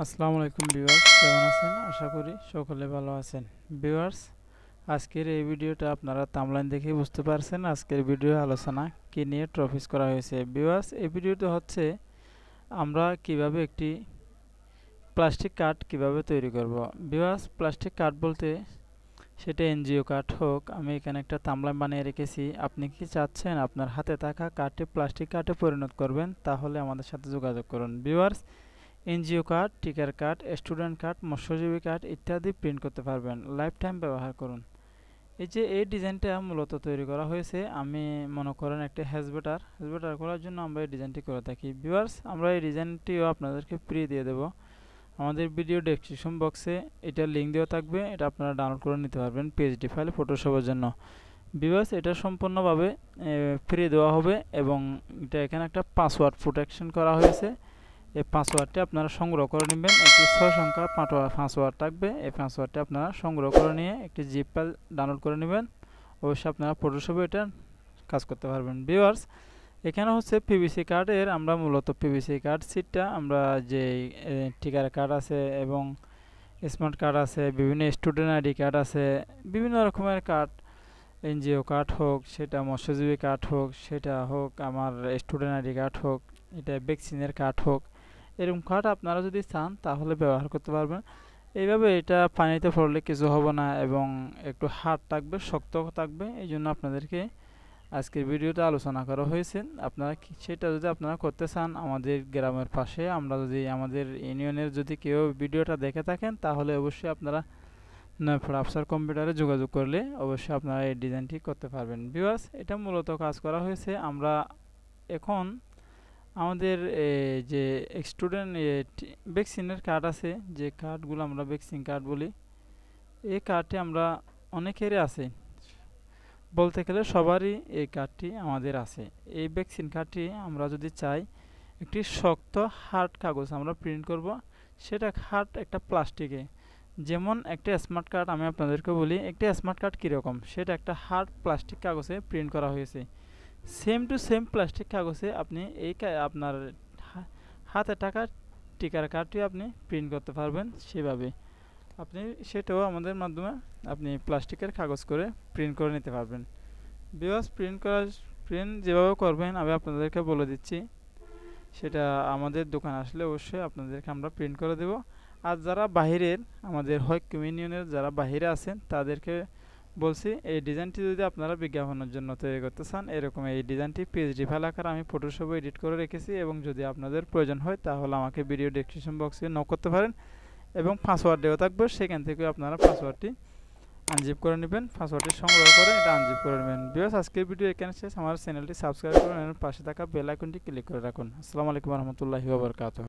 আসসালামু আলাইকুম ভিউয়ার্স, কেমন আছেন? আশা করি সকলে ভালো আছেন। ভিউয়ার্স, আজকের এই ভিডিওটা আপনারা থাম্বনেল দেখে বুঝতে পারছেন আজকের ভিডিও আলোচনা কি নিয়ে টপিক করা হয়েছে। ভিউয়ার্স, এই ভিডিওটা হচ্ছে আমরা কিভাবে একটি প্লাস্টিক কার্ড কিভাবে তৈরি করব। ভিউয়ার্স, প্লাস্টিক কার্ড বলতে সেটা এনজিও কার্ড হোক, আমি এখানে একটা থাম্বনেল বানিয়ে রেখেছি। আপনি কি চাচ্ছেন আপনার হাতে থাকা কার্ডটি প্লাস্টিক কার্ডে পরিণত করবেন, তাহলে আমাদের সাথে যোগাযোগ করুন। ভিউয়ার্স, এনজিও কার্ড, টিকার কার্ড, স্টুডেন্ট কার্ড, মৎস্যজীবী কার্ড ইত্যাদি প্রিন্ট করতে পারবেন। লাইফ টাইম ব্যবহার করুন। এই ডিজাইনটা মূলত তৈরি করা হয়েছে, আমি মনে করেন একটা হ্যাজবেটার করার জন্য আমরা এই ডিজাইনটি করে থাকি। ভিউয়ার্স, আমরা এই ডিজাইনটিও আপনাদেরকে ফ্রি দিয়ে দেব। আমাদের ভিডিও ডেসক্রিপশন বক্সে এটার লিঙ্ক দেওয়া থাকবে, এটা আপনারা ডাউনলোড করে নিতে পারবেন পিএইচডি ফাইল ফটোশপের জন্য। ভিউয়ার্স, এটা সম্পূর্ণভাবে ফ্রি দেওয়া হবে এবং এটা এখানে একটা পাসওয়ার্ড প্রোটেকশন করা হয়েছে। এই পাসওয়ার্ডটি আপনারা সংগ্রহ করে নেবেন। একটি 6 সংখ্যার পাসওয়ার্ড থাকবে। এই পাসওয়ার্ডটি আপনারা সংগ্রহ করে নিয়ে একটি জিপ ফাইল ডাউনলোড করে নেবেন। অবশ্যই আপনারা ফটোশপে এটা কাজ করতে পারবেন। ভিউয়ার্স, এখানে হচ্ছে পিভিসি কার্ডের, আমরা মূলত পিভিসি কার্ড সিটটা আমরা যে টিকার কার্ড আছে এবং স্মার্ট কার্ড আছে, বিভিন্ন স্টুডেন্ট আইডি কার্ড আছে, বিভিন্ন রকমের কার্ড, এনজিও কার্ড হোক, সেটা মৎস্যজীবী কার্ড হোক, সেটা হোক আমার স্টুডেন্ট আইডি কার্ড হোক, এটা ভ্যাকসিনের কার্ড হোক, এরকম কার্ড আপনারা যদি চান তাহলে ব্যবহার করতে পারবেন। এইভাবে এটা পানিতে পড়লে কিছু হবে না এবং একটু হার্ড থাকবে, শক্ত থাকবে। এই জন্য আপনাদেরকে আজকের ভিডিওটা আলোচনা করা হয়েছে। আপনারা সেটা যদি আপনারা করতে চান, আমাদের গ্রামের পাশে আমরা যদি আমাদের ইউনিয়নের যদি কেউ ভিডিওটা দেখে থাকেন, তাহলে অবশ্যই আপনারা আফসার কম্পিউটারে যোগাযোগ করলে অবশ্যই আপনারা এই ডিজাইনটি করতে পারবেন। ভিউয়ার্স, এটা মূলত কাজ করা হয়েছে। আমরা এখন আমাদের যে স্টুডেন্ট ভ্যাকসিনের কার্ড আছে, যে কার্ডগুলো আমরা ভ্যাকসিন কার্ড বলি, এই কার্ডটি আমরা অনেকেরই আছে, বলতে গেলে সবারই এই কার্ডটি আমাদের আছে। এই ভ্যাকসিন কার্ডটি আমরা যদি চাই একটি শক্ত হার্ড কাগজ আমরা প্রিন্ট করব, সেটা হার্ড একটা প্লাস্টিকে, যেমন একটা স্মার্ট কার্ড আমি আপনাদেরকে বলি, একটা স্মার্ট কার্ড কীরকম, সেটা একটা হার্ড প্লাস্টিক কাগজে প্রিন্ট করা হয়েছে। সেম টু সেম প্লাস্টিক কাগজে আপনি আপনার হাতে টাকা টিকার কার্ডটি আপনি প্রিন্ট করতে পারবেন। সেভাবে আপনি সেটাও আমাদের মাধ্যমে আপনি প্লাস্টিকের কাগজ করে প্রিন্ট করে নিতে পারবেন। ভিউয়ার্স, প্রিন্ট যেভাবে করবেন আমি আপনাদেরকে বলে দিচ্ছি, সেটা আমাদের দোকান আসলে অবশ্যই আপনাদেরকে আমরা প্রিন্ট করে দেব। আর যারা বাহিরের, আমাদের হয় কমিউনিয়নের যারা বাহিরে আছেন, তাদেরকে বলছি এই ডিজাইনটি যদি আপনারা বিজ্ঞাপনের জন্য তৈরি করতে চান, এরকম এই ডিজাইনটি পিএইচডি ফাইল আকারে আমি ফটোশপে এডিট করে রেখেছি এবং যদি আপনাদের প্রয়োজন হয় তাহলে আমাকে ভিডিও ডেসক্রিপশন বক্সে নক করতে পারেন এবং পাসওয়ার্ড দেওয়া থাকবে, সেখান থেকে আপনারা পাসওয়ার্ডটি আনজিপ করে নেবেন, পাসওয়ার্ডটি সংগ্রহ করে এটা আনজিপ করে নেবেন। ভিউয়ার্স, আজকের ভিডিও এখানে শেষ। আমার চ্যানেলটি সাবস্ক্রাইব করুন এবং পাশে থাকা বেল আইকনটি ক্লিক করে রাখুন। আসসালামু আলাইকুম ওয়া রাহমাতুল্লাহি ওয়া বারাকাতুহু।